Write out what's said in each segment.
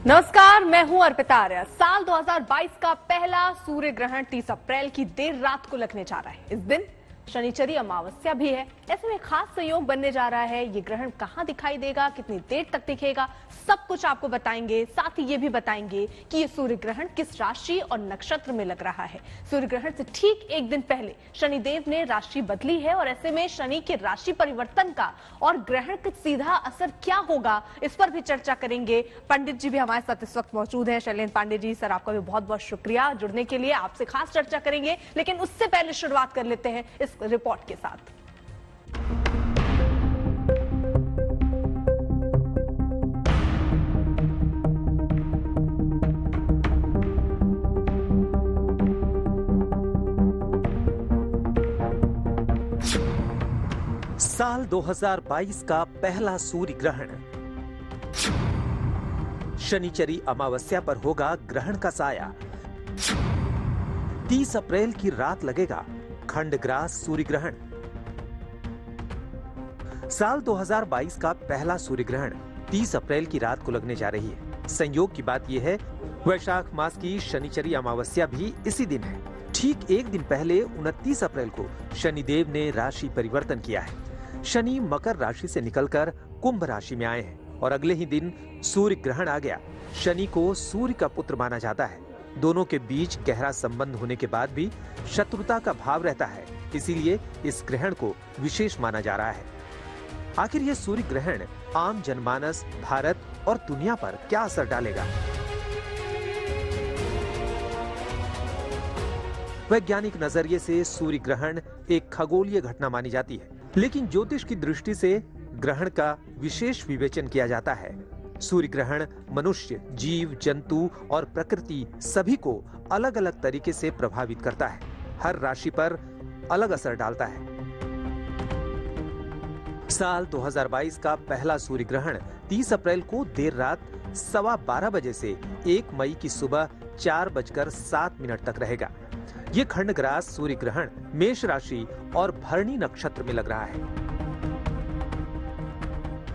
नमस्कार, मैं हूं अर्पिता आर्या। साल 2022 का पहला सूर्य ग्रहण 30 अप्रैल की देर रात को लगने जा रहा है। इस दिन शनिचरी अमावस्या भी है। ऐसे में खास संयोग बनने जा रहा है। ये ग्रहण कहां दिखाई देगा, कितनी देर तक दिखेगा, सब कुछ आपको बताएंगे। साथ ही ये भी बताएंगे कि ये सूर्य ग्रहण किस राशि और नक्षत्र में लग रहा है। सूर्य ग्रहण से ठीक एक दिन पहले शनिदेव ने राशि बदली है और ऐसे में शनि के राशि परिवर्तन का और ग्रहण का सीधा असर क्या होगा, इस पर भी चर्चा करेंगे। पंडित जी भी हमारे साथ इस वक्त मौजूद हैं। शैलेंद्र पांडे जी, सर आपका भी बहुत बहुत शुक्रिया जुड़ने के लिए। आपसे खास चर्चा करेंगे, लेकिन उससे पहले शुरुआत कर लेते हैं इस रिपोर्ट के साथ। साल 2022 का पहला सूर्य ग्रहण। शनिचरी अमावस्या पर होगा ग्रहण का साया। 30 अप्रैल की रात लगेगा खंडग्रास सूर्य ग्रहण। साल 2022 का पहला सूर्य ग्रहण 30 अप्रैल की रात को लगने जा रही है। संयोग की बात यह है, वैशाख मास की शनिचरी अमावस्या भी इसी दिन है। ठीक एक दिन पहले 29 अप्रैल को शनिदेव ने राशि परिवर्तन किया है। शनि मकर राशि से निकलकर कुंभ राशि में आए हैं और अगले ही दिन सूर्य ग्रहण आ गया। शनि को सूर्य का पुत्र माना जाता है। दोनों के बीच गहरा संबंध होने के बाद भी शत्रुता का भाव रहता है, इसीलिए इस ग्रहण को विशेष माना जा रहा है। आखिर यह सूर्य ग्रहण आम जनमानस, भारत और दुनिया पर क्या असर डालेगा? वैज्ञानिक नजरिए से सूर्य ग्रहण एक खगोलीय घटना मानी जाती है, लेकिन ज्योतिष की दृष्टि से ग्रहण का विशेष विवेचन किया जाता है। सूर्य ग्रहण मनुष्य, जीव जंतु और प्रकृति सभी को अलग अलग तरीके से प्रभावित करता है। हर राशि पर अलग असर डालता है। साल 2022 का पहला सूर्य ग्रहण 30 अप्रैल को देर रात 12:15 बजे से 1 मई की सुबह 4:07 तक रहेगा। ये खंडग्रास सूर्य ग्रहण मेष राशि और भरणी नक्षत्र में लग रहा है।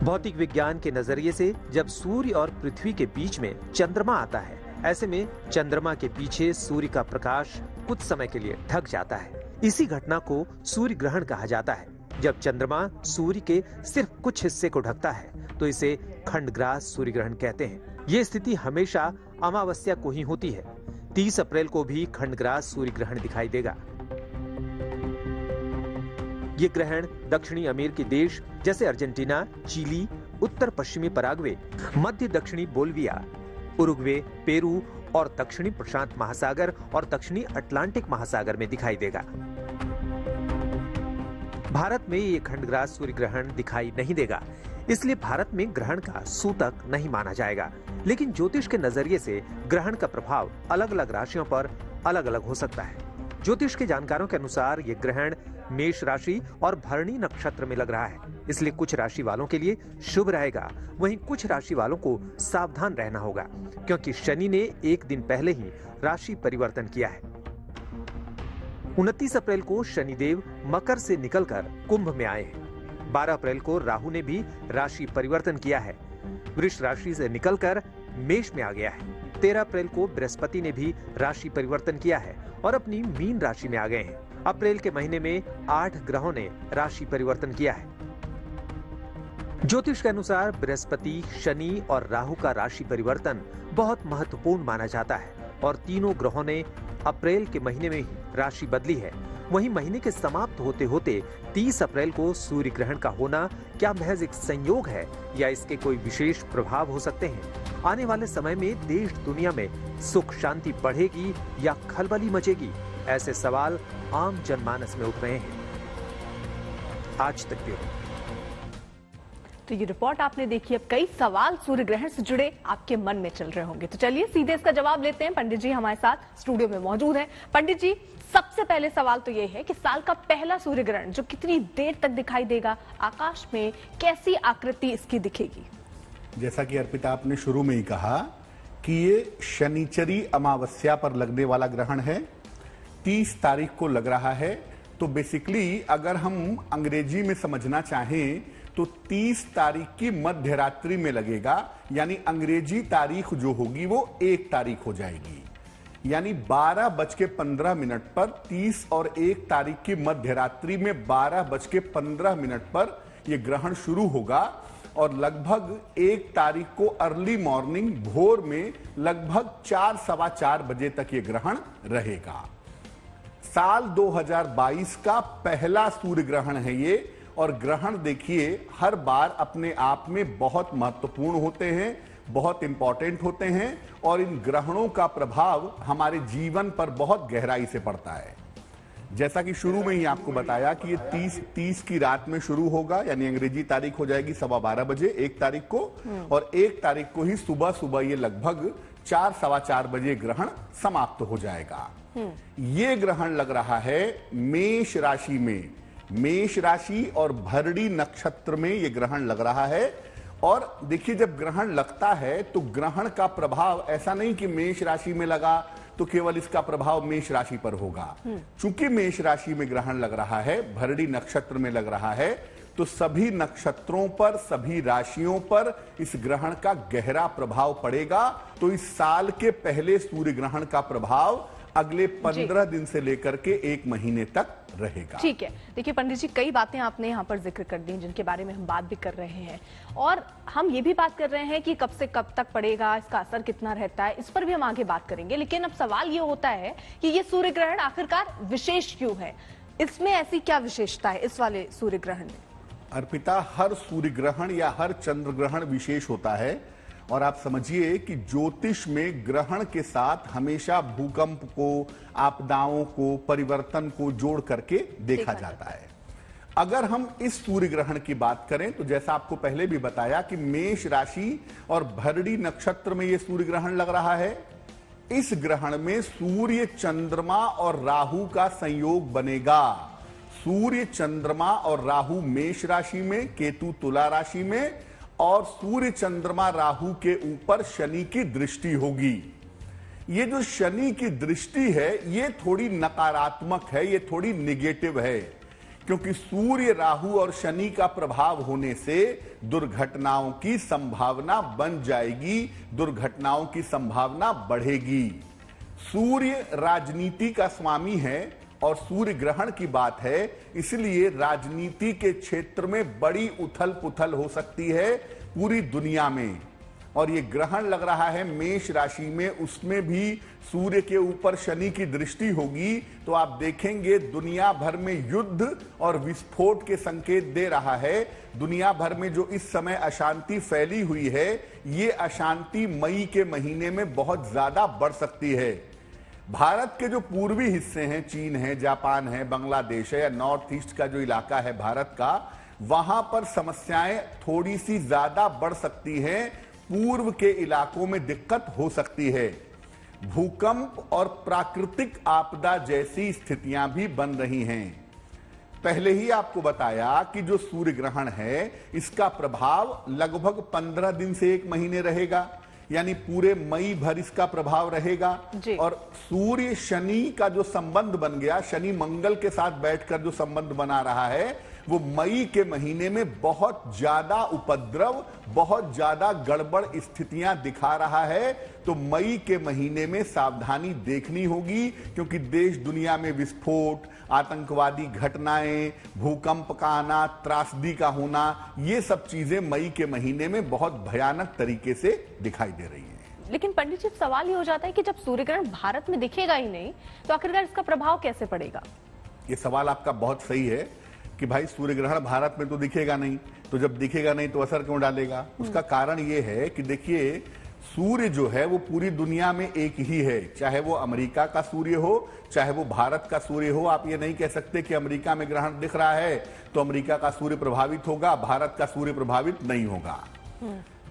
भौतिक विज्ञान के नजरिए से जब सूर्य और पृथ्वी के बीच में चंद्रमा आता है, ऐसे में चंद्रमा के पीछे सूर्य का प्रकाश कुछ समय के लिए ढक जाता है। इसी घटना को सूर्य ग्रहण कहा जाता है। जब चंद्रमा सूर्य के सिर्फ कुछ हिस्से को ढकता है तो इसे खंडग्रास सूर्य ग्रहण कहते हैं। ये स्थिति हमेशा अमावस्या को ही होती है। 30 अप्रैल को भी खंडग्रास सूर्य ग्रहण दिखाई देगा। ये ग्रहण दक्षिणी अमेरिकी देश जैसे अर्जेंटीना, चिली, उत्तर पश्चिमी पराग्वे, मध्य दक्षिणी बोल्विया, उरुग्वे, पेरू और दक्षिणी प्रशांत महासागर और दक्षिणी अटलांटिक महासागर में दिखाई देगा। भारत में ये खंडग्रास सूर्य ग्रहण दिखाई नहीं देगा, इसलिए भारत में ग्रहण का सूतक नहीं माना जाएगा। लेकिन ज्योतिष के नजरिए से ग्रहण का प्रभाव अलग अलग राशियों पर अलग अलग हो सकता है। ज्योतिष के जानकारों के अनुसार ये ग्रहण मेष राशि और भरणी नक्षत्र में लग रहा है, इसलिए कुछ राशि वालों के लिए शुभ रहेगा, वहीं कुछ राशि वालों को सावधान रहना होगा, क्योंकि शनि ने एक दिन पहले ही राशि परिवर्तन किया है। 29 अप्रैल को शनिदेव मकर से निकलकर कुंभ में आए हैं। 12 अप्रैल को राहु ने भी राशि परिवर्तन किया है, वृष राशि से निकलकर मेष में आ गया है। 13 अप्रैल को बृहस्पति ने भी राशि परिवर्तन किया है और अपनी मीन राशि में आ गए हैं। अप्रैल के महीने में 8 ग्रहों ने राशि परिवर्तन किया है। ज्योतिष के अनुसार बृहस्पति, शनि और राहु का राशि परिवर्तन बहुत महत्वपूर्ण माना जाता है और तीनों ग्रहों ने अप्रैल के महीने में ही राशि बदली है। वहीं महीने के समाप्त होते होते 30 अप्रैल को सूर्य ग्रहण का होना क्या महज एक संयोग है या इसके कोई विशेष प्रभाव हो सकते हैं? आने वाले समय में देश दुनिया में सुख शांति बढ़ेगी या खलबली मचेगी? ऐसे सवाल आम जनमानस में उठ रहे हैं। आज तक ब्यूरो। तो ये रिपोर्ट आपने देखी। अब कई सवाल सूर्य ग्रहण से जुड़े आपके मन में चल रहे होंगे, तो चलिए सीधे इसका जवाब लेते हैं। पंडित जी हमारे साथ स्टूडियो में मौजूद हैं। पंडित जी, सबसे पहले सवाल तो ये है कि साल का पहला सूर्य ग्रहण जो कितनी देर तक दिखाई देगा, आकाश में कैसी आकृति इसकी दिखेगी? जैसा कि अर्पिता आपने शुरू में ही कहा कि ये शनिचरी अमावस्या पर लगने वाला ग्रहण है, 30 तारीख को लग रहा है। तो बेसिकली अगर हम अंग्रेजी में समझना चाहें तो 30 तारीख की मध्य रात्रि में लगेगा, यानी अंग्रेजी तारीख जो होगी वो 1 तारीख हो जाएगी। यानी 12:15 पर 30 और 1 तारीख की मध्य रात्रि में 12:15 पर यह ग्रहण शुरू होगा और लगभग 1 तारीख को अर्ली मॉर्निंग भोर में लगभग 4 सवा 4 बजे तक यह ग्रहण रहेगा। साल 2022 का पहला सूर्य ग्रहण है ये, और ग्रहण देखिए हर बार अपने आप में बहुत महत्वपूर्ण होते हैं, बहुत इंपॉर्टेंट होते हैं, और इन ग्रहणों का प्रभाव हमारे जीवन पर बहुत गहराई से पड़ता है। जैसा कि शुरू में ही आपको बताया कि ये 30 की रात में शुरू होगा, यानी अंग्रेजी तारीख हो जाएगी 12:15 बजे 1 तारीख को, और 1 तारीख को ही सुबह सुबह ये लगभग 4 सवा 4 बजे ग्रहण समाप्त हो जाएगा। ये ग्रहण लग रहा है मेष राशि में, मेष राशि और भरणी नक्षत्र में ये ग्रहण लग रहा है। और देखिए जब ग्रहण लगता है तो ग्रहण का प्रभाव ऐसा नहीं कि मेष राशि में लगा तो केवल इसका प्रभाव मेष राशि पर होगा। चूंकि मेष राशि में ग्रहण लग रहा है, भरणी नक्षत्र में लग रहा है, तो सभी नक्षत्रों पर, सभी राशियों पर इस ग्रहण का गहरा प्रभाव पड़ेगा। तो इस साल के पहले सूर्य ग्रहण का प्रभाव अगले 15 दिन से लेकर के 1 महीने तक रहेगा। ठीक है, देखिए पंडित जी कई बातें आपने यहाँ पर जिक्र कर दी जिनके बारे में हम बात भी कर रहे हैं, और हम ये भी बात कर रहे हैं कि कब से कब तक पड़ेगा, इसका असर कितना रहता है, इस पर भी हम आगे बात करेंगे। लेकिन अब सवाल ये होता है कि ये सूर्य ग्रहण आखिरकार विशेष क्यों है, इसमें ऐसी क्या विशेषता है इस वाले सूर्य ग्रहण में? अर्पिता, हर सूर्य ग्रहण या हर चंद्र ग्रहण विशेष होता है, और आप समझिए कि ज्योतिष में ग्रहण के साथ हमेशा भूकंप को, आपदाओं को, परिवर्तन को जोड़ करके देखा जाता है। अगर हम इस सूर्य ग्रहण की बात करें तो जैसा आपको पहले भी बताया कि मेष राशि और भरणी नक्षत्र में यह सूर्य ग्रहण लग रहा है। इस ग्रहण में सूर्य, चंद्रमा और राहु का संयोग बनेगा। सूर्य, चंद्रमा और राहु मेष राशि में, केतु तुला राशि में, और सूर्य, चंद्रमा, राहु के ऊपर शनि की दृष्टि होगी। ये जो शनि की दृष्टि है ये थोड़ी नकारात्मक है, ये थोड़ी निगेटिव है, क्योंकि सूर्य, राहु और शनि का प्रभाव होने से दुर्घटनाओं की संभावना बन जाएगी, दुर्घटनाओं की संभावना बढ़ेगी। सूर्य राजनीति का स्वामी है और सूर्य ग्रहण की बात है, इसलिए राजनीति के क्षेत्र में बड़ी उथल पुथल हो सकती है पूरी दुनिया में। और ये ग्रहण लग रहा है मेष राशि में, उसमें भी सूर्य के ऊपर शनि की दृष्टि होगी, तो आप देखेंगे दुनिया भर में युद्ध और विस्फोट के संकेत दे रहा है। दुनिया भर में जो इस समय अशांति फैली हुई है, ये अशांति मई के महीने में बहुत ज्यादा बढ़ सकती है। भारत के जो पूर्वी हिस्से हैं, चीन है, जापान है, बांग्लादेश है, या नॉर्थ ईस्ट का जो इलाका है भारत का, वहां पर समस्याएं थोड़ी सी ज्यादा बढ़ सकती हैं। पूर्व के इलाकों में दिक्कत हो सकती है। भूकंप और प्राकृतिक आपदा जैसी स्थितियां भी बन रही हैं। पहले ही आपको बताया कि जो सूर्य ग्रहण है इसका प्रभाव लगभग 15 दिन से 1 महीने रहेगा, यानी पूरे मई भर इसका प्रभाव रहेगा। और सूर्य शनि का जो संबंध बन गया, शनि मंगल के साथ बैठकर जो संबंध बना रहा है, वो मई के महीने में बहुत ज्यादा उपद्रव, बहुत ज्यादा गड़बड़ स्थितियां दिखा रहा है। तो मई के महीने में सावधानी देखनी होगी, क्योंकि देश दुनिया में विस्फोट, आतंकवादी घटनाएं, भूकंप का आना, त्रासदी का होना, ये सब चीजें मई के महीने में बहुत भयानक तरीके से दिखाई दे रही हैं। लेकिन पंडित जी सवाल ये हो जाता है कि जब सूर्य ग्रहण भारत में दिखेगा ही नहीं, तो आखिरकार इसका प्रभाव कैसे पड़ेगा? ये सवाल आपका बहुत सही है कि भाई सूर्य ग्रहण भारत में तो दिखेगा नहीं, तो जब दिखेगा नहीं तो असर क्यों डालेगा? उसका कारण ये है कि देखिए सूर्य जो है वो पूरी दुनिया में एक ही है, चाहे वो अमेरिका का सूर्य हो, चाहे वो भारत का सूर्य हो। आप ये नहीं कह सकते कि अमेरिका में ग्रहण दिख रहा है तो अमेरिका का सूर्य प्रभावित होगा, भारत का सूर्य प्रभावित नहीं होगा।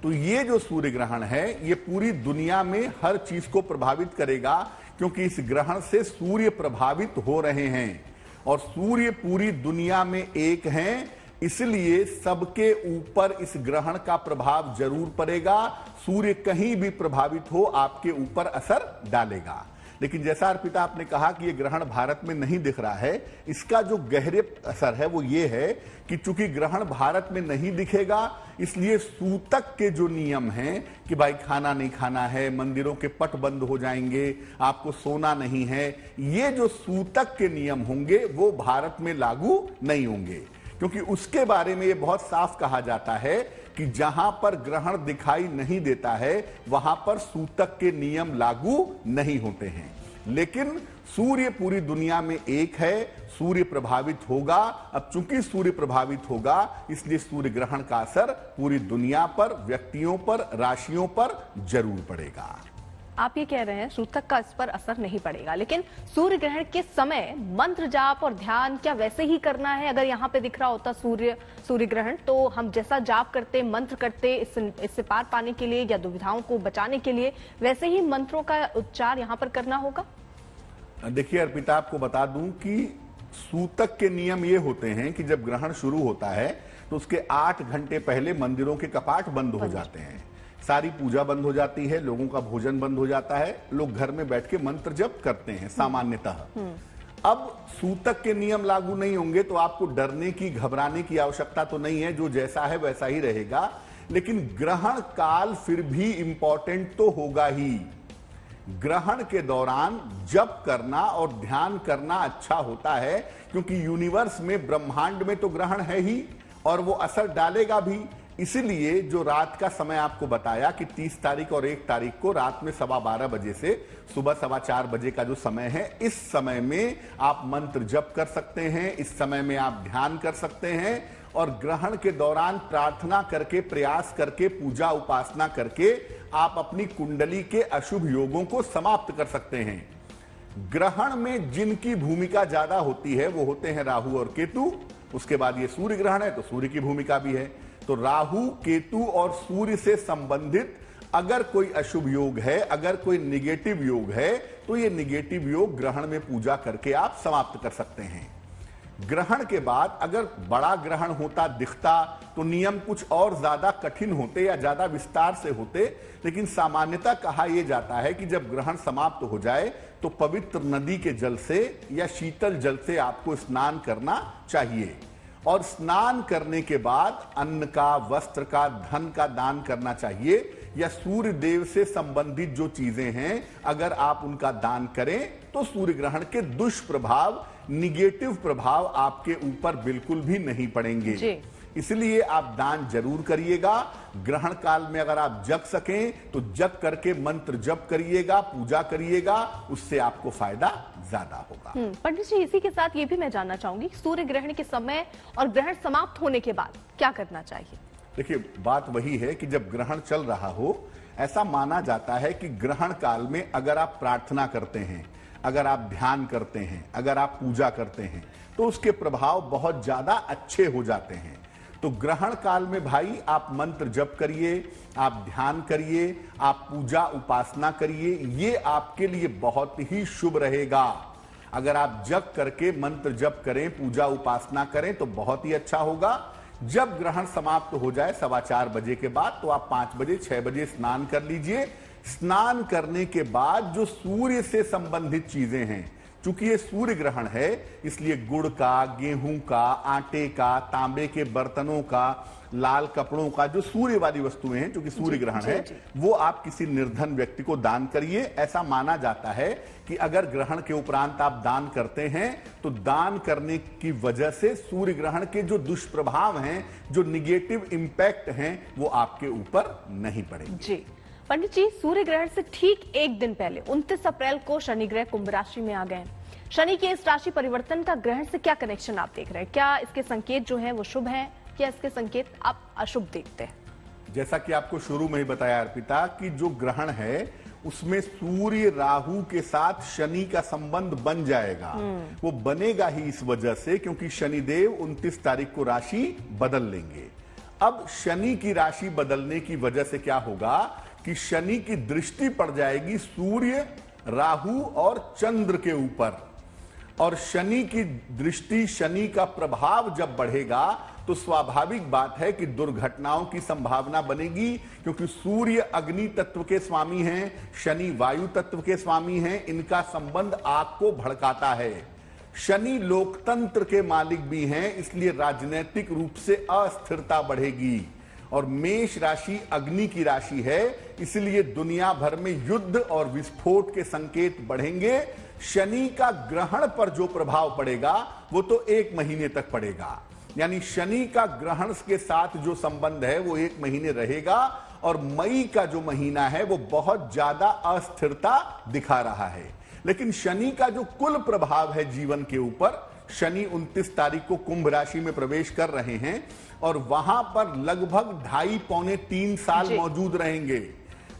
तो ये जो सूर्य ग्रहण है ये पूरी दुनिया में हर चीज को प्रभावित करेगा, क्योंकि इस ग्रहण से सूर्य प्रभावित हो रहे हैं और सूर्य पूरी दुनिया में एक हैं, इसलिए सबके ऊपर इस ग्रहण का प्रभाव जरूर पड़ेगा। सूर्य कहीं भी प्रभावित हो आपके ऊपर असर डालेगा। लेकिन जैसा अर्पिता आपने कहा कि ये ग्रहण भारत में नहीं दिख रहा है, इसका जो गहरे असर है वो ये है कि चूंकि ग्रहण भारत में नहीं दिखेगा, इसलिए सूतक के जो नियम हैं कि भाई खाना नहीं खाना है, मंदिरों के पट बंद हो जाएंगे, आपको सोना नहीं है, ये जो सूतक के नियम होंगे वो भारत में लागू नहीं होंगे, क्योंकि उसके बारे में ये बहुत साफ कहा जाता है कि जहां पर ग्रहण दिखाई नहीं देता है वहां पर सूतक के नियम लागू नहीं होते हैं। लेकिन सूर्य पूरी दुनिया में एक है, सूर्य प्रभावित होगा। अब चूंकि सूर्य प्रभावित होगा इसलिए सूर्य ग्रहण का असर पूरी दुनिया पर, व्यक्तियों पर, राशियों पर जरूर पड़ेगा। आप ये कह रहे हैं सूतक का इस पर असर नहीं पड़ेगा, लेकिन सूर्य ग्रहण के समय मंत्र जाप और ध्यान क्या वैसे ही करना है? अगर यहाँ पे दिख रहा होता सूर्य ग्रहण, तो हम जैसा जाप करते, मंत्र करते इससे पार पाने के लिए या दुविधाओं को बचाने के लिए, वैसे ही मंत्रों का उच्चार यहाँ पर करना होगा? देखिए अर्पिता, आपको बता दूं कि सूतक के नियम ये होते हैं कि जब ग्रहण शुरू होता है तो उसके 8 घंटे पहले मंदिरों के कपाट बंद हो जाते हैं, सारी पूजा बंद हो जाती है, लोगों का भोजन बंद हो जाता है, लोग घर में बैठ के मंत्र जप करते हैं सामान्यतः। अब सूतक के नियम लागू नहीं होंगे तो आपको डरने की, घबराने की आवश्यकता तो नहीं है, जो जैसा है वैसा ही रहेगा। लेकिन ग्रहण काल फिर भी इंपॉर्टेंट तो होगा ही। ग्रहण के दौरान जप करना और ध्यान करना अच्छा होता है, क्योंकि यूनिवर्स में, ब्रह्मांड में तो ग्रहण है ही और वो असर डालेगा भी। इसीलिए जो रात का समय आपको बताया कि 30 तारीख और 1 तारीख को रात में 12:15 बजे से सुबह 4:15 बजे का जो समय है, इस समय में आप मंत्र जप कर सकते हैं, इस समय में आप ध्यान कर सकते हैं और ग्रहण के दौरान प्रार्थना करके, प्रयास करके, पूजा उपासना करके आप अपनी कुंडली के अशुभ योगों को समाप्त कर सकते हैं। ग्रहण में जिनकी भूमिका ज्यादा होती है वो होते हैं राहु और केतु। उसके बाद ये सूर्य ग्रहण है तो सूर्य की भूमिका भी है। तो राहु, केतु और सूर्य से संबंधित अगर कोई अशुभ योग है, अगर कोई निगेटिव योग है, तो ये निगेटिव योग ग्रहण में पूजा करके आप समाप्त कर सकते हैं। ग्रहण के बाद अगर बड़ा ग्रहण होता, दिखता, तो नियम कुछ और ज्यादा कठिन होते या ज्यादा विस्तार से होते। लेकिन सामान्यतः कहा यह जाता है कि जब ग्रहण समाप्त हो जाए तो पवित्र नदी के जल से या शीतल जल से आपको स्नान करना चाहिए और स्नान करने के बाद अन्न का, वस्त्र का, धन का दान करना चाहिए, या सूर्य देव से संबंधित जो चीजें हैं अगर आप उनका दान करें तो सूर्य ग्रहण के दुष्प्रभाव, निगेटिव प्रभाव आपके ऊपर बिल्कुल भी नहीं पड़ेंगे। इसलिए आप दान जरूर करिएगा। ग्रहण काल में अगर आप जग सकें तो जग करके मंत्र जप करिएगा, पूजा करिएगा, उससे आपको फायदा ज्यादा होगा। पंडित जी, इसी के साथ ये भी मैं जानना चाहूंगी, सूर्य ग्रहण के समय और ग्रहण समाप्त होने के बाद क्या करना चाहिए? देखिए, बात वही है कि जब ग्रहण चल रहा हो, ऐसा माना जाता है कि ग्रहण काल में अगर आप प्रार्थना करते हैं, अगर आप ध्यान करते हैं, अगर आप पूजा करते हैं तो उसके प्रभाव बहुत ज्यादा अच्छे हो जाते हैं। तो ग्रहण काल में भाई आप मंत्र जप करिए, आप ध्यान करिए, आप पूजा उपासना करिए, ये आपके लिए बहुत ही शुभ रहेगा। अगर आप जग करके मंत्र जप करें, पूजा उपासना करें तो बहुत ही अच्छा होगा। जब ग्रहण समाप्त हो जाए 4:15 बजे के बाद तो आप 5 बजे 6 बजे स्नान कर लीजिए। स्नान करने के बाद जो सूर्य से संबंधित चीजें हैं, चूंकि ये सूर्य ग्रहण है इसलिए गुड़ का, गेहूं का, आटे का, तांबे के बर्तनों का, लाल कपड़ों का, जो सूर्य वाली वस्तुएं हैं, क्योंकि सूर्य ग्रहण है, वो आप किसी निर्धन व्यक्ति को दान करिए। ऐसा माना जाता है कि अगर ग्रहण के उपरांत आप दान करते हैं तो दान करने की वजह से सूर्य ग्रहण के जो दुष्प्रभाव हैं, जो निगेटिव इंपैक्ट हैं, वो आपके ऊपर नहीं पड़ेंगे। जी पंडित जी, सूर्य ग्रहण से ठीक एक दिन पहले 29 अप्रैल को शनि ग्रह कुंभ राशि में आ गए। शनि के इस राशि परिवर्तन का ग्रहण से क्या कनेक्शन आप देख रहे हैं? क्या इसके संकेत जो हैं वो शुभ हैं या इसके संकेत आप अशुभ देखते हैं? जैसा कि आपको शुरू में ही बताया अर्पिता कि जो ग्रहण है उसमें सूर्य राहु के साथ शनि का संबंध बन जाएगा। वो बनेगा ही इस वजह से क्योंकि शनिदेव 29 तारीख को राशि बदल लेंगे। अब शनि की राशि बदलने की वजह से क्या होगा कि शनि की दृष्टि पड़ जाएगी सूर्य, राहु और चंद्र के ऊपर, और शनि की दृष्टि, शनि का प्रभाव जब बढ़ेगा तो स्वाभाविक बात है कि दुर्घटनाओं की संभावना बनेगी, क्योंकि सूर्य अग्नि तत्व के स्वामी हैं, शनि वायु तत्व के स्वामी हैं, इनका संबंध आग को भड़काता है। शनि लोकतंत्र के मालिक भी हैं, इसलिए राजनीतिक रूप से अस्थिरता बढ़ेगी। और मेष राशि अग्नि की राशि है, इसलिए दुनिया भर में युद्ध और विस्फोट के संकेत बढ़ेंगे। शनि का ग्रहण पर जो प्रभाव पड़ेगा वो तो 1 महीने तक पड़ेगा, यानी शनि का ग्रहण के साथ जो संबंध है वो 1 महीने रहेगा। और मई का जो महीना है वो बहुत ज्यादा अस्थिरता दिखा रहा है। लेकिन शनि का जो कुल प्रभाव है जीवन के ऊपर, शनि 29 तारीख को कुंभ राशि में प्रवेश कर रहे हैं और वहां पर लगभग 2.5 पौने 3 साल मौजूद रहेंगे।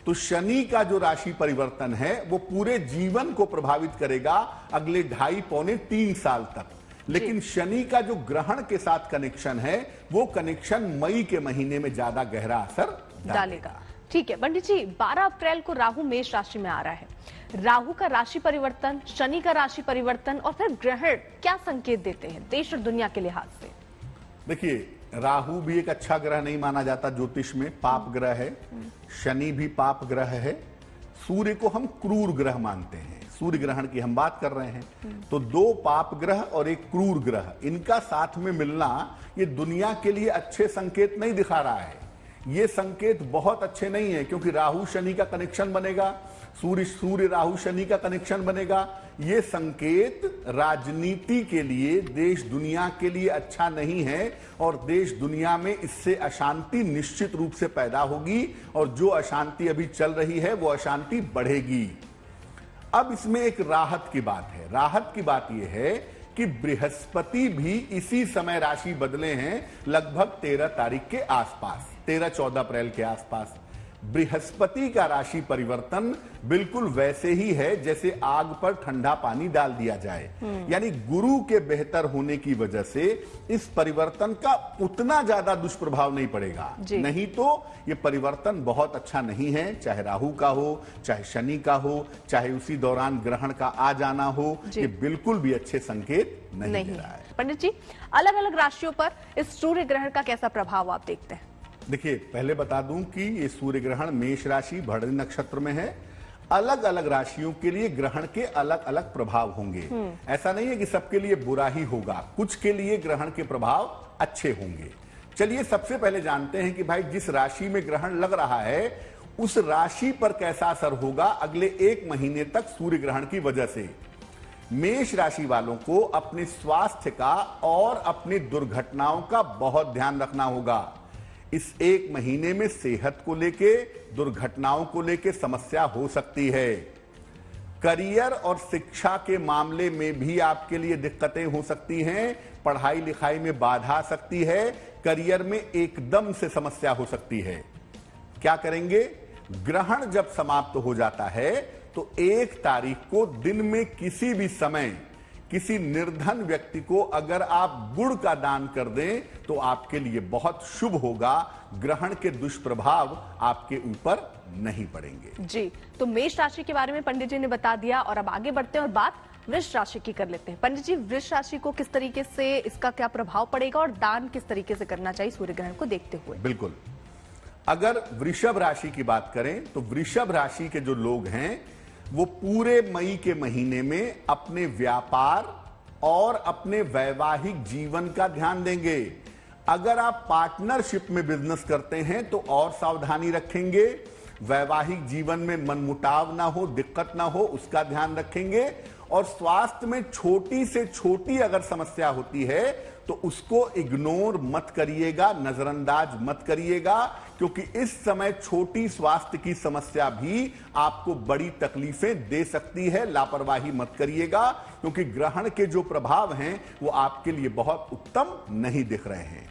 तो शनि का जो राशि परिवर्तन है वो पूरे जीवन को प्रभावित करेगा अगले 2.5 पौने 3 साल तक। लेकिन शनि का जो ग्रहण के साथ कनेक्शन है वो कनेक्शन मई के महीने में ज्यादा गहरा असर डालेगा। ठीक है पंडित जी, 12 अप्रैल को राहु मेष राशि में आ रहा है। राहु का राशि परिवर्तन, शनि का राशि परिवर्तन और फिर ग्रहण क्या संकेत देते हैं देश और दुनिया के लिहाज से? देखिए, राहु भी एक अच्छा ग्रह नहीं माना जाता ज्योतिष में, पाप ग्रह है। शनि भी पाप ग्रह है। सूर्य को हम क्रूर ग्रह मानते हैं, सूर्य ग्रहण की हम बात कर रहे हैं। तो 2 पाप ग्रह और एक क्रूर ग्रह, इनका साथ में मिलना ये दुनिया के लिए अच्छे संकेत नहीं दिखा रहा है। ये संकेत बहुत अच्छे नहीं है, क्योंकि राहु शनि का कनेक्शन बनेगा, सूर्य राहु शनि का कनेक्शन बनेगा। ये संकेत राजनीति के लिए, देश दुनिया के लिए अच्छा नहीं है और देश दुनिया में इससे अशांति निश्चित रूप से पैदा होगी और जो अशांति अभी चल रही है वो अशांति बढ़ेगी। अब इसमें एक राहत की बात है। राहत की बात यह है कि बृहस्पति भी इसी समय राशि बदले हैं, लगभग 13 तारीख के आसपास, 13-14 अप्रैल के आसपास। बृहस्पति का राशि परिवर्तन बिल्कुल वैसे ही है जैसे आग पर ठंडा पानी डाल दिया जाए, यानी गुरु के बेहतर होने की वजह से इस परिवर्तन का उतना ज्यादा दुष्प्रभाव नहीं पड़ेगा। नहीं तो ये परिवर्तन बहुत अच्छा नहीं है, चाहे राहु का हो, चाहे शनि का हो, चाहे उसी दौरान ग्रहण का आ जाना हो, ये बिल्कुल भी अच्छे संकेत नहीं दे रहा है। पंडित जी, अलग अलग राशियों पर इस सूर्य ग्रहण का कैसा प्रभाव आप देखते हैं? देखिए, पहले बता दूं कि ये सूर्य ग्रहण मेष राशि भरणी नक्षत्र में है। अलग अलग राशियों के लिए ग्रहण के अलग अलग प्रभाव होंगे। ऐसा नहीं है कि सबके लिए बुरा ही होगा, कुछ के लिए ग्रहण के प्रभाव अच्छे होंगे। चलिए सबसे पहले जानते हैं कि भाई जिस राशि में ग्रहण लग रहा है उस राशि पर कैसा असर होगा अगले 1 महीने तक सूर्य ग्रहण की वजह से। मेष राशि वालों को अपने स्वास्थ्य का और अपनी दुर्घटनाओं का बहुत ध्यान रखना होगा। इस 1 महीने में सेहत को लेके, दुर्घटनाओं को लेके समस्या हो सकती है। करियर और शिक्षा के मामले में भी आपके लिए दिक्कतें हो सकती हैं। पढ़ाई लिखाई में बाधा आ सकती है, करियर में एकदम से समस्या हो सकती है। क्या करेंगे? ग्रहण जब समाप्त हो जाता है तो 1 तारीख को दिन में किसी भी समय किसी निर्धन व्यक्ति को अगर आप गुड़ का दान कर दें तो आपके लिए बहुत शुभ होगा। ग्रहण के दुष्प्रभाव आपके ऊपर नहीं पड़ेंगे। जी, तो मेष राशि के बारे में पंडित जी ने बता दिया और अब आगे बढ़ते हैं और बात वृष राशि की कर लेते हैं। पंडित जी, वृष राशि को किस तरीके से इसका क्या प्रभाव पड़ेगा और दान किस तरीके से करना चाहिए सूर्य ग्रहण को देखते हुए? बिल्कुल, अगर वृषभ राशि की बात करें तो वृषभ राशि के जो लोग हैं वो पूरे मई के महीने में अपने व्यापार और अपने वैवाहिक जीवन का ध्यान देंगे। अगर आप पार्टनरशिप में बिजनेस करते हैं तो और सावधानी रखेंगे। वैवाहिक जीवन में मनमुटाव ना हो, दिक्कत ना हो, उसका ध्यान रखेंगे। और स्वास्थ्य में छोटी से छोटी अगर समस्या होती है तो उसको इग्नोर मत करिएगा, नजरअंदाज मत करिएगा, क्योंकि इस समय छोटी स्वास्थ्य की समस्या भी आपको बड़ी तकलीफें दे सकती है। लापरवाही मत करिएगा, क्योंकि ग्रहण के जो प्रभाव हैं वो आपके लिए बहुत उत्तम नहीं दिख रहे हैं।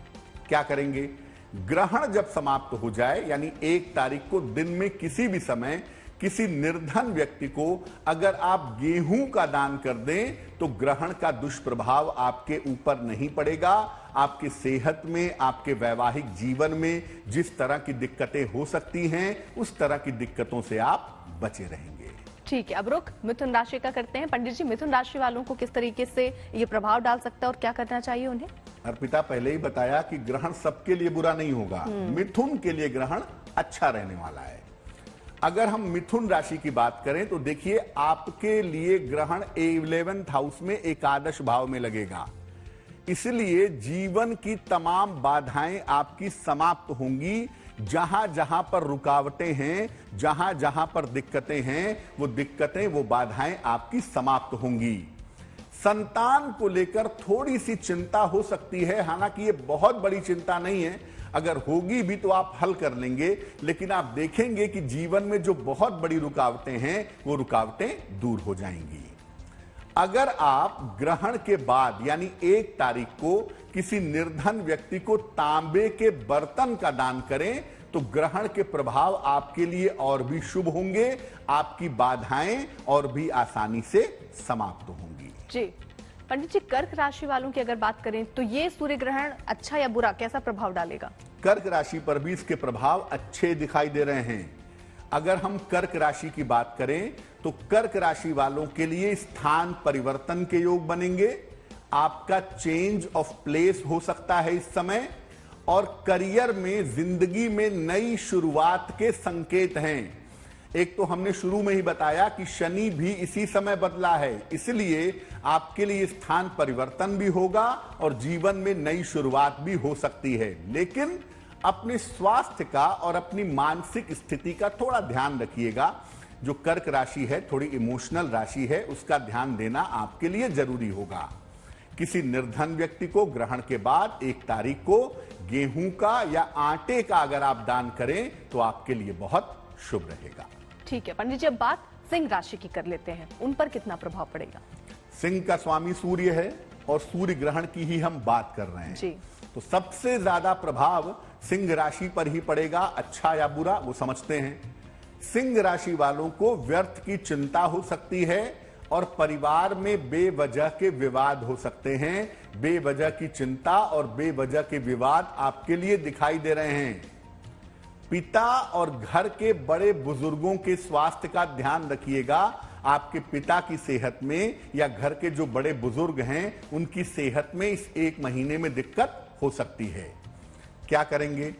क्या करेंगे? ग्रहण जब समाप्त हो जाए, यानी 1 तारीख को दिन में किसी भी समय किसी निर्धन व्यक्ति को अगर आप गेहूं का दान कर दें तो ग्रहण का दुष्प्रभाव आपके ऊपर नहीं पड़ेगा। आपकी सेहत में, आपके वैवाहिक जीवन में जिस तरह की दिक्कतें हो सकती हैं उस तरह की दिक्कतों से आप बचे रहेंगे। ठीक है, अब रुख मिथुन राशि का करते हैं। पंडित जी, मिथुन राशि वालों को किस तरीके से ये प्रभाव डाल सकता है और क्या करना चाहिए उन्हें? अर्पिता पहले ही बताया कि ग्रहण सबके लिए बुरा नहीं होगा। मिथुन के लिए ग्रहण अच्छा रहने वाला है। अगर हम मिथुन राशि की बात करें तो देखिए, आपके लिए ग्रहण 11th हाउस में एकादश भाव में लगेगा, इसलिए जीवन की तमाम बाधाएं आपकी समाप्त होंगी। जहां जहां पर रुकावटें हैं, जहां जहां पर दिक्कतें हैं, वो दिक्कतें, वो बाधाएं आपकी समाप्त होंगी। संतान को लेकर थोड़ी सी चिंता हो सकती है, हालांकि ये बहुत बड़ी चिंता नहीं है, अगर होगी भी तो आप हल कर लेंगे, लेकिन आप देखेंगे कि जीवन में जो बहुत बड़ी रुकावटें हैं वो रुकावटें दूर हो जाएंगी। अगर आप ग्रहण के बाद यानी 1 तारीख को किसी निर्धन व्यक्ति को तांबे के बर्तन का दान करें तो ग्रहण के प्रभाव आपके लिए और भी शुभ होंगे, आपकी बाधाएं और भी आसानी से समाप्त होंगी। जी पंडित जी, कर्क राशि वालों की अगर बात करें तो ये सूर्य ग्रहण अच्छा या बुरा, कैसा प्रभाव डालेगा? कर्क राशि पर भी इसके प्रभाव अच्छे दिखाई दे रहे हैं। अगर हम कर्क राशि की बात करें तो कर्क राशि वालों के लिए स्थान परिवर्तन के योग बनेंगे, आपका चेंज ऑफ प्लेस हो सकता है इस समय, और करियर में, जिंदगी में नई शुरुआत के संकेत हैं। एक तो हमने शुरू में ही बताया कि शनि भी इसी समय बदला है, इसलिए आपके लिए स्थान परिवर्तन भी होगा और जीवन में नई शुरुआत भी हो सकती है। लेकिन अपने स्वास्थ्य का और अपनी मानसिक स्थिति का थोड़ा ध्यान रखिएगा। जो कर्क राशि है थोड़ी इमोशनल राशि है, उसका ध्यान देना आपके लिए जरूरी होगा। किसी निर्धन व्यक्ति को ग्रहण के बाद 1 तारीख को गेहूं का या आटे का अगर आप दान करें तो आपके लिए बहुत शुभ रहेगा। ठीक है पंडित जी, अब बात सिंह राशि की कर लेते हैं, उन पर कितना प्रभाव पड़ेगा? सिंह का स्वामी सूर्य है और सूर्य ग्रहण की ही हम बात कर रहे हैं जी। तो सबसे ज्यादा प्रभाव सिंह राशि पर ही पड़ेगा। अच्छा या बुरा वो समझते हैं। सिंह राशि वालों को व्यर्थ की चिंता हो सकती है और परिवार में बेवजह के विवाद हो सकते हैं। बेवजह की चिंता और बेवजह के विवाद आपके लिए दिखाई दे रहे हैं। पिता और घर के बड़े बुजुर्गों के स्वास्थ्य का ध्यान रखिएगा। आपके पिता की सेहत में या घर के जो बड़े बुजुर्ग हैं उनकी सेहत में इस 1 महीने में दिक्कत हो सकती है। क्या करेंगे?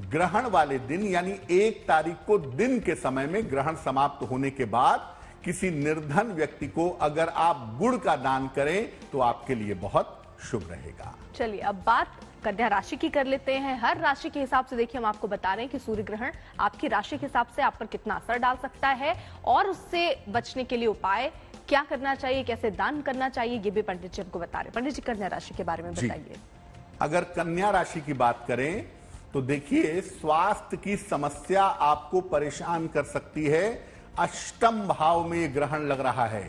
ग्रहण वाले दिन यानी 1 तारीख को दिन के समय में ग्रहण समाप्त होने के बाद किसी निर्धन व्यक्ति को अगर आप गुड़ का दान करें तो आपके लिए बहुत शुभ रहेगा। चलिए अब बात कन्या राशि की कर लेते हैं। हर राशि के हिसाब से देखिए हम आपको बता रहे हैं कि सूर्य ग्रहण आपकी राशि के हिसाब से आप पर कितना असर डाल सकता है और उससे बचने के लिए उपाय क्या करना चाहिए, कैसे दान करना चाहिए, ये भी पंडित जी हमको बता रहे हैं। पंडित जी, कन्या राशि के बारे में बताइए। अगर कन्या राशि की बात करें तो देखिए, स्वास्थ्य की समस्या आपको परेशान कर सकती है। अष्टम भाव में यह ग्रहण लग रहा है,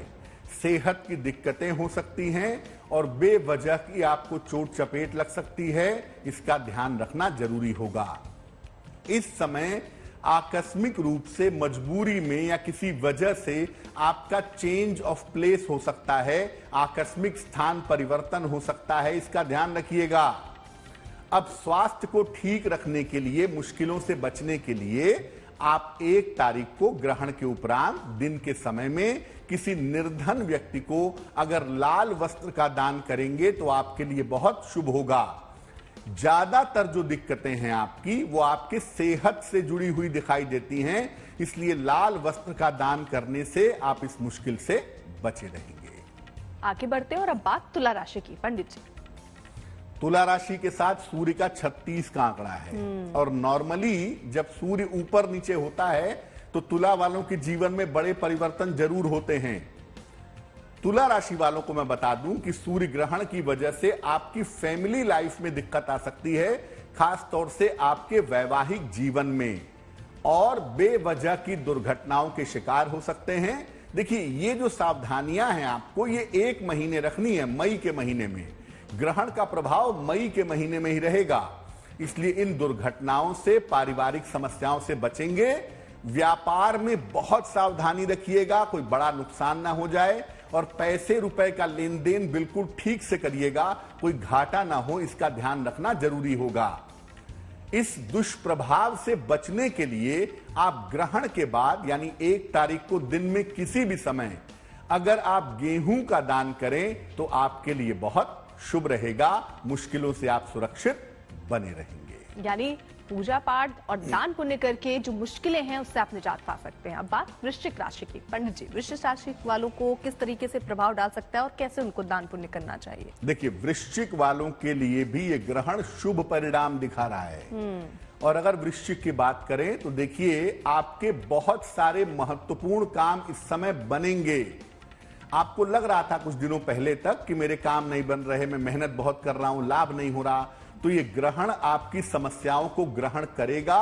सेहत की दिक्कतें हो सकती हैं और बेवजह की आपको चोट चपेट लग सकती है, इसका ध्यान रखना जरूरी होगा। इस समय आकस्मिक रूप से मजबूरी में या किसी वजह से आपका चेंज ऑफ प्लेस हो सकता है, आकस्मिक स्थान परिवर्तन हो सकता है, इसका ध्यान रखिएगा। अब स्वास्थ्य को ठीक रखने के लिए, मुश्किलों से बचने के लिए आप 1 तारीख को ग्रहण के उपरांत दिन के समय में किसी निर्धन व्यक्ति को अगर लाल वस्त्र का दान करेंगे तो आपके लिए बहुत शुभ होगा। ज्यादातर जो दिक्कतें हैं आपकी वो आपके सेहत से जुड़ी हुई दिखाई देती हैं, इसलिए लाल वस्त्र का दान करने से आप इस मुश्किल से बचे रहेंगे। आगे बढ़ते हैं और अब बात तुला राशि की। पंडित जी, तुला राशि के साथ सूर्य का 36 का आंकड़ा है और नॉर्मली जब सूर्य ऊपर नीचे होता है तो तुला वालों के जीवन में बड़े परिवर्तन जरूर होते हैं। तुला राशि वालों को मैं बता दूं कि सूर्य ग्रहण की वजह से आपकी फैमिली लाइफ में दिक्कत आ सकती है, खास तौर से आपके वैवाहिक जीवन में, और बेवजह की दुर्घटनाओं के शिकार हो सकते हैं। देखिए, ये जो सावधानियां हैं आपको ये 1 महीने रखनी है। मई के महीने में ग्रहण का प्रभाव मई के महीने में ही रहेगा, इसलिए इन दुर्घटनाओं से, पारिवारिक समस्याओं से बचेंगे। व्यापार में बहुत सावधानी रखिएगा, कोई बड़ा नुकसान ना हो जाए, और पैसे रुपए का लेन देन बिल्कुल ठीक से करिएगा, कोई घाटा ना हो, इसका ध्यान रखना जरूरी होगा। इस दुष्प्रभाव से बचने के लिए आप ग्रहण के बाद यानी 1 तारीख को दिन में किसी भी समय अगर आप गेहूं का दान करें तो आपके लिए बहुत शुभ रहेगा, मुश्किलों से आप सुरक्षित बने रहेंगे। यानी पूजा पाठ और दान पुण्य करके जो मुश्किलें हैं उससे आप निजात पा सकते हैं। अब बात वृश्चिक राशि की। पंडित जी, वृश्चिक राशि वालों को किस तरीके से प्रभाव डाल सकता है और कैसे उनको दान पुण्य करना चाहिए? देखिए, वृश्चिक वालों के लिए भी ये ग्रहण शुभ परिणाम दिखा रहा है। और अगर वृश्चिक की बात करें तो देखिए, आपके बहुत सारे महत्वपूर्ण काम इस समय बनेंगे। आपको लग रहा था कुछ दिनों पहले तक कि मेरे काम नहीं बन रहे, मैं मेहनत बहुत कर रहा हूं, लाभ नहीं हो रहा, तो ये ग्रहण आपकी समस्याओं को ग्रहण करेगा,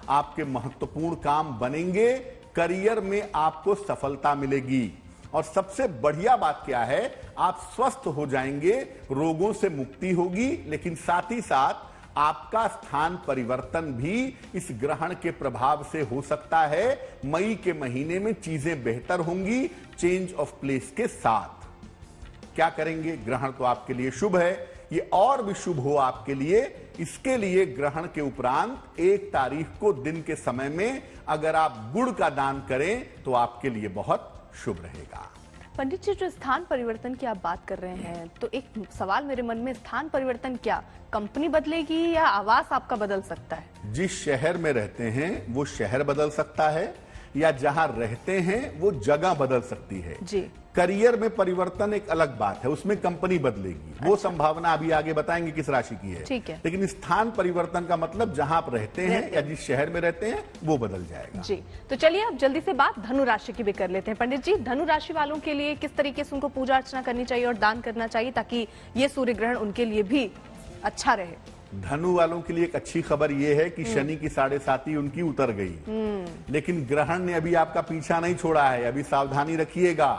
आपके महत्वपूर्ण काम बनेंगे, करियर में आपको सफलता मिलेगी। और सबसे बढ़िया बात क्या है, आप स्वस्थ हो जाएंगे, रोगों से मुक्ति होगी, लेकिन साथ ही साथ आपका स्थान परिवर्तन भी इस ग्रहण के प्रभाव से हो सकता है। मई के महीने में चीजें बेहतर होंगी चेंज ऑफ प्लेस के साथ। क्या करेंगे? ग्रहण तो आपके लिए शुभ है, ये और भी शुभ हो आपके लिए। इसके लिए ग्रहण के उपरांत 1 तारीख को दिन के समय में अगर आप गुड़ का दान करें तो आपके लिए बहुत शुभ रहेगा। पंडित जी, जो स्थान परिवर्तन की आप बात कर रहे हैं, तो एक सवाल मेरे मन में, स्थान परिवर्तन क्या कंपनी बदलेगी या आवास आपका बदल सकता है? जिस शहर में रहते हैं वो शहर बदल सकता है, या जहां रहते हैं वो जगह बदल सकती है जी। करियर में परिवर्तन एक अलग बात है, उसमें कंपनी बदलेगी। अच्छा। वो संभावना अभी आगे बताएंगे किस राशि की है। ठीक है। लेकिन स्थान परिवर्तन का मतलब जहां आप रहते हैं या जिस शहर में रहते हैं वो बदल जाएगा। जी, तो चलिए अब जल्दी से बात धनु राशि की भी कर लेते हैं। पंडित जी, धनु राशि वालों के लिए किस तरीके से उनको पूजा अर्चना करनी चाहिए और दान करना चाहिए ताकि ये सूर्य ग्रहण उनके लिए भी अच्छा रहे? धनु वालों के लिए एक अच्छी खबर यह है कि शनि की 7.5 उनकी उतर गई, लेकिन ग्रहण ने अभी आपका पीछा नहीं छोड़ा है। अभी सावधानी रखिएगा,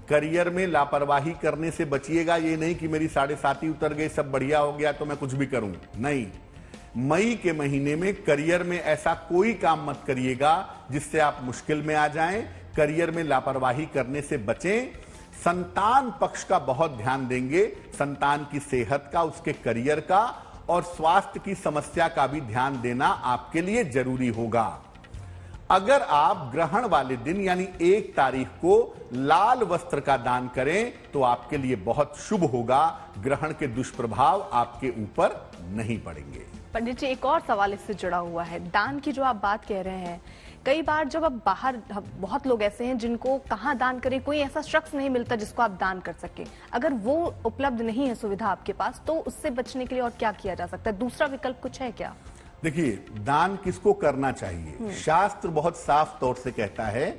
करियर में लापरवाही करने से बचिएगा। ये नहीं कि मेरी 7.5 उतर गई, सब बढ़िया हो गया तो मैं कुछ भी करूं, नहीं। मई के महीने में करियर में ऐसा कोई काम मत करिएगा जिससे आप मुश्किल में आ जाएं। करियर में लापरवाही करने से बचें। संतान पक्ष का बहुत ध्यान देंगे, संतान की सेहत का, उसके करियर का और स्वास्थ्य की समस्या का भी ध्यान देना आपके लिए जरूरी होगा। अगर आप ग्रहण वाले दिन यानी 1 तारीख को लाल वस्त्र का दान करें तो आपके लिए बहुत शुभ होगा। ग्रहण के दुष्प्रभाव आपके ऊपर नहीं पड़ेंगे। पंडित जी, एक और सवाल इससे जुड़ा हुआ है। दान की जो आप बात कह रहे हैं, कई बार जब आप बाहर, बहुत लोग ऐसे हैं जिनको कहाँ दान करें, कोई ऐसा शख्स नहीं मिलता जिसको आप दान कर सके। अगर वो उपलब्ध नहीं है सुविधा आपके पास, तो उससे बचने के लिए और क्या किया जा सकता है? दूसरा विकल्प कुछ है क्या? देखिए, दान किसको करना चाहिए? शास्त्र बहुत साफ तौर से कहता है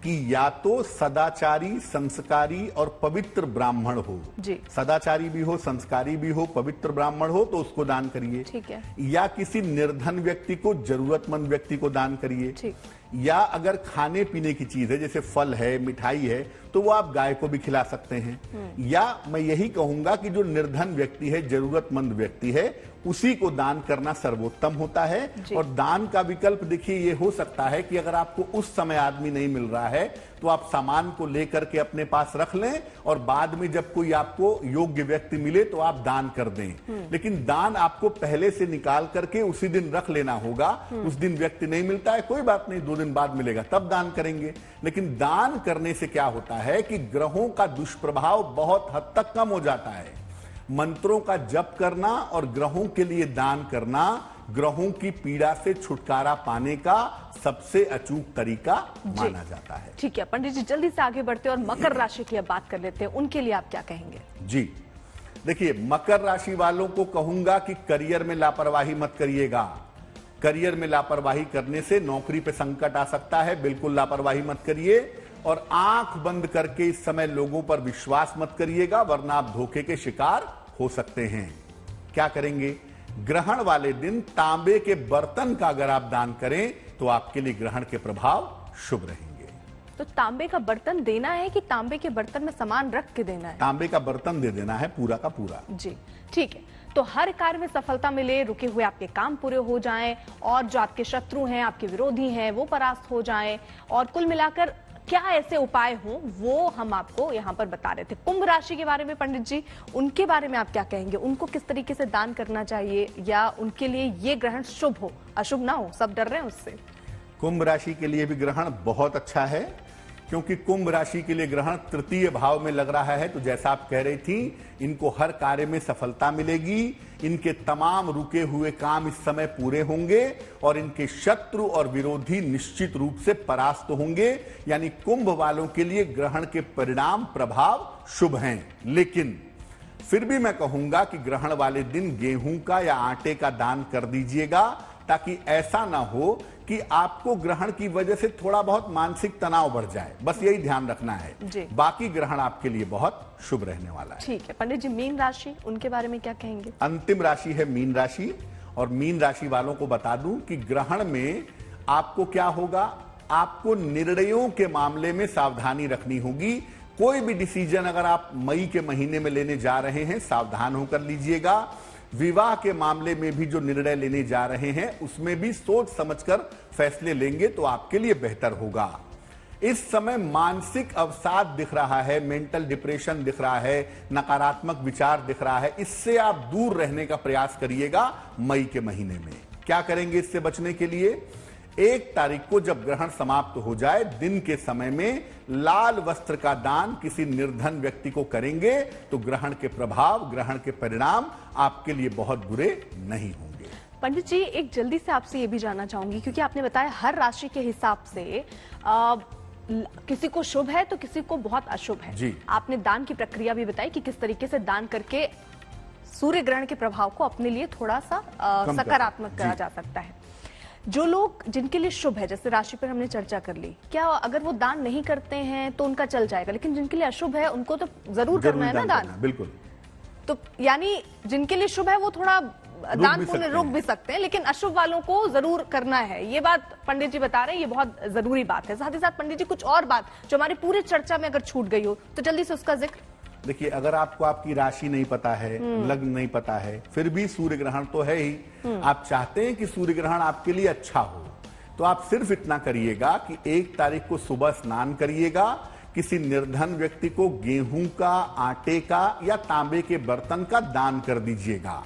कि या तो सदाचारी, संस्कारी और पवित्र ब्राह्मण हो। जी। सदाचारी भी हो, संस्कारी भी हो, पवित्र ब्राह्मण हो तो उसको दान करिए। ठीक है। या किसी निर्धन व्यक्ति को, जरूरतमंद व्यक्ति को दान करिए। ठीक। या अगर खाने पीने की चीज है, जैसे फल है, मिठाई है, तो वो आप गाय को भी खिला सकते हैं। या मैं यही कहूंगा कि जो निर्धन व्यक्ति है, जरूरतमंद व्यक्ति है, उसी को दान करना सर्वोत्तम होता है। और दान का विकल्प देखिए, ये हो सकता है कि अगर आपको उस समय आदमी नहीं मिल रहा है तो आप सामान को लेकर के अपने पास रख लें और बाद में जब कोई आपको योग्य व्यक्ति मिले तो आप दान कर दें। लेकिन दान आपको पहले से निकाल करके उसी दिन रख लेना होगा। उस दिन व्यक्ति नहीं मिलता है, कोई बात नहीं, 2 दिन बाद मिलेगा तब दान करेंगे। लेकिन दान करने से क्या होता है कि ग्रहों का दुष्प्रभाव बहुत हद तक कम हो जाता है। मंत्रों का जप करना और ग्रहों के लिए दान करना ग्रहों की पीड़ा से छुटकारा पाने का सबसे अचूक तरीका माना जाता है। ठीक है पंडित जी, जल्दी से आगे बढ़ते हैं और मकर राशि की अब बात कर लेते हैं। उनके लिए आप क्या कहेंगे? जी देखिए, मकर राशि वालों को कहूंगा कि करियर में लापरवाही मत करिएगा। करियर में लापरवाही करने से नौकरी पे संकट आ सकता है, बिल्कुल लापरवाही मत करिए। और आंख बंद करके इस समय लोगों पर विश्वास मत करिएगा, वरना आप धोखे के शिकार हो सकते हैं। क्या करेंगे? ग्रहण वाले दिन तांबे के बर्तन का अगर आप दान करें तो आपके लिए ग्रहण के प्रभाव शुभ रहेंगे। तो तांबे का बर्तन देना है कि तांबे के बर्तन में सामान रख के देना है? तांबे का बर्तन दे देना है, पूरा का पूरा। जी ठीक है। तो हर कार्य में सफलता मिले, रुके हुए आपके काम पूरे हो जाएं और जो आपके शत्रु हैं, आपके विरोधी हैं, वो परास्त हो जाएं। और कुल मिलाकर क्या ऐसे उपाय हों वो हम आपको यहाँ पर बता रहे थे। कुंभ राशि के बारे में पंडित जी, उनके बारे में आप क्या कहेंगे? उनको किस तरीके से दान करना चाहिए या उनके लिए ये ग्रहण शुभ हो, अशुभ ना हो? सब डर रहे हैं उससे। कुंभ राशि के लिए भी ग्रहण बहुत अच्छा है। क्योंकि कुंभ राशि के लिए ग्रहण तृतीय भाव में लग रहा है, तो जैसा आप कह रही थी, इनको हर कार्य में सफलता मिलेगी। इनके तमाम रुके हुए काम इस समय पूरे होंगे और इनके शत्रु और विरोधी निश्चित रूप से परास्त होंगे। यानी कुंभ वालों के लिए ग्रहण के परिणाम प्रभाव शुभ हैं। लेकिन फिर भी मैं कहूंगा कि ग्रहण वाले दिन गेहूं का या आटे का दान कर दीजिएगा, ताकि ऐसा ना हो कि आपको ग्रहण की वजह से थोड़ा बहुत मानसिक तनाव बढ़ जाए। बस यही ध्यान रखना है। बाकी ग्रहण आपके लिए बहुत शुभ रहने वाला है। ठीक है पंडित जी, मीन राशि, उनके बारे में क्या कहेंगे? अंतिम राशि है मीन राशि, और मीन राशि वालों को बता दूं कि ग्रहण में आपको क्या होगा, आपको निर्णयों के मामले में सावधानी रखनी होगी। कोई भी डिसीजन अगर आप मई के महीने में लेने जा रहे हैं, सावधान होकर लीजिएगा। विवाह के मामले में भी जो निर्णय लेने जा रहे हैं, उसमें भी सोच समझकर फैसले लेंगे तो आपके लिए बेहतर होगा। इस समय मानसिक अवसाद दिख रहा है, मेंटल डिप्रेशन दिख रहा है, नकारात्मक विचार दिख रहा है। इससे आप दूर रहने का प्रयास करिएगा मई के महीने में। क्या करेंगे इससे बचने के लिए? 1 तारीख को जब ग्रहण समाप्त हो जाए, दिन के समय में लाल वस्त्र का दान किसी निर्धन व्यक्ति को करेंगे तो ग्रहण के प्रभाव, ग्रहण के परिणाम आपके लिए बहुत बुरे नहीं होंगे। पंडित जी, एक जल्दी से आपसे ये भी जानना चाहूंगी, क्योंकि आपने बताया हर राशि के हिसाब से किसी को शुभ है तो किसी को बहुत अशुभ है जी। आपने दान की प्रक्रिया भी बताई कि किस तरीके से दान करके सूर्य ग्रहण के प्रभाव को अपने लिए थोड़ा सा सकारात्मक करा जा सकता है। जो लोग जिनके लिए शुभ है, जैसे राशि पर हमने चर्चा कर ली, क्या अगर वो दान नहीं करते हैं तो उनका चल जाएगा, लेकिन जिनके लिए अशुभ है उनको तो जरूर करना है ना दान? बिल्कुल। तो यानी जिनके लिए शुभ है वो थोड़ा दान पुण्य रोक भी सकते हैं, लेकिन अशुभ वालों को जरूर करना है। ये बात पंडित जी बता रहे हैं, ये बहुत जरूरी बात है। साथ ही साथ पंडित जी कुछ और बात जो हमारी पूरी चर्चा में अगर छूट गई हो तो जल्दी से उसका जिक्र। देखिए, अगर आपको आपकी राशि नहीं पता है, लग्न नहीं पता है, फिर भी सूर्य ग्रहण तो है ही, आप चाहते हैं कि सूर्य ग्रहण आपके लिए अच्छा हो, तो आप सिर्फ इतना करिएगा कि 1 तारीख को सुबह स्नान करिएगा, किसी निर्धन व्यक्ति को गेहूं का, आटे का या तांबे के बर्तन का दान कर दीजिएगा।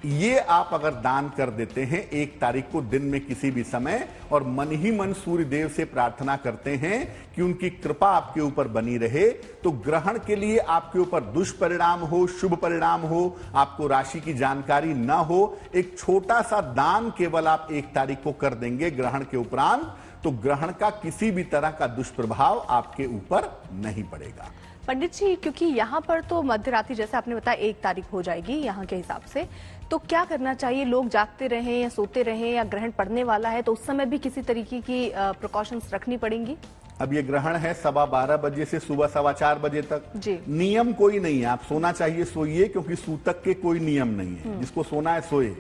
ये आप अगर दान कर देते हैं 1 तारीख को दिन में किसी भी समय, और मन ही मन सूर्य देव से प्रार्थना करते हैं कि उनकी कृपा आपके ऊपर बनी रहे, तो ग्रहण के लिए आपके ऊपर दुष्परिणाम हो, शुभ परिणाम हो, आपको राशि की जानकारी ना हो, एक छोटा सा दान केवल आप 1 तारीख को कर देंगे ग्रहण के उपरांत, तो ग्रहण का किसी भी तरह का दुष्प्रभाव आपके ऊपर नहीं पड़ेगा। पंडित जी, क्योंकि यहाँ पर तो मध्य रात्रि जैसे आपने बताया 1 तारीख हो जाएगी यहाँ के हिसाब से, तो क्या करना चाहिए? लोग जागते रहें या सोते रहें, या ग्रहण पड़ने वाला है तो उस समय भी किसी तरीके की प्रिकॉशंस रखनी पड़ेंगी? अब ये ग्रहण है 12:15 बजे से सुबह 4:15 बजे तक जी। नियम कोई नहीं है, आप सोना चाहिए सोइए, क्योंकि सूतक के कोई नियम नहीं है, जिसको सोना है सोए।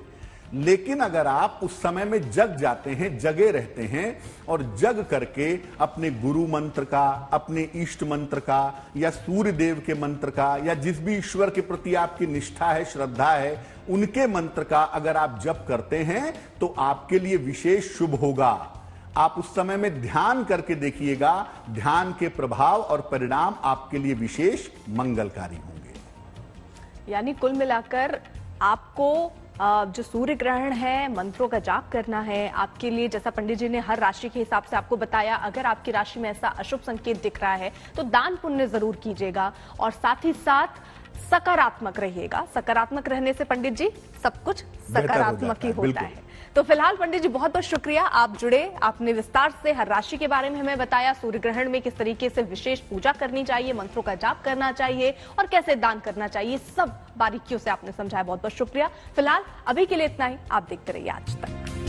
लेकिन अगर आप उस समय में जग जाते हैं, जगे रहते हैं और जग करके अपने गुरु मंत्र का, अपने इष्ट मंत्र का, या सूर्य देव के मंत्र का, या जिस भी ईश्वर के प्रति आपकी निष्ठा है, श्रद्धा है, उनके मंत्र का अगर आप जप करते हैं तो आपके लिए विशेष शुभ होगा। आप उस समय में ध्यान करके देखिएगा, ध्यान के प्रभाव और परिणाम आपके लिए विशेष मंगलकारी होंगे। यानी कुल मिलाकर आपको जो सूर्य ग्रहण है, मंत्रों का जाप करना है आपके लिए। जैसा पंडित जी ने हर राशि के हिसाब से आपको बताया, अगर आपकी राशि में ऐसा अशुभ संकेत दिख रहा है तो दान पुण्य जरूर कीजिएगा, और साथ ही साथ सकारात्मक रहिएगा। सकारात्मक रहने से पंडित जी सब कुछ सकारात्मक ही होता है। तो फिलहाल पंडित जी बहुत बहुत शुक्रिया, आप जुड़े, आपने विस्तार से हर राशि के बारे में हमें बताया, सूर्य ग्रहण में किस तरीके से विशेष पूजा करनी चाहिए, मंत्रों का जाप करना चाहिए और कैसे दान करना चाहिए, सब बारीकियों से आपने समझाया। बहुत बहुत शुक्रिया। फिलहाल अभी के लिए इतना ही, आप देखते रहिए आज तक।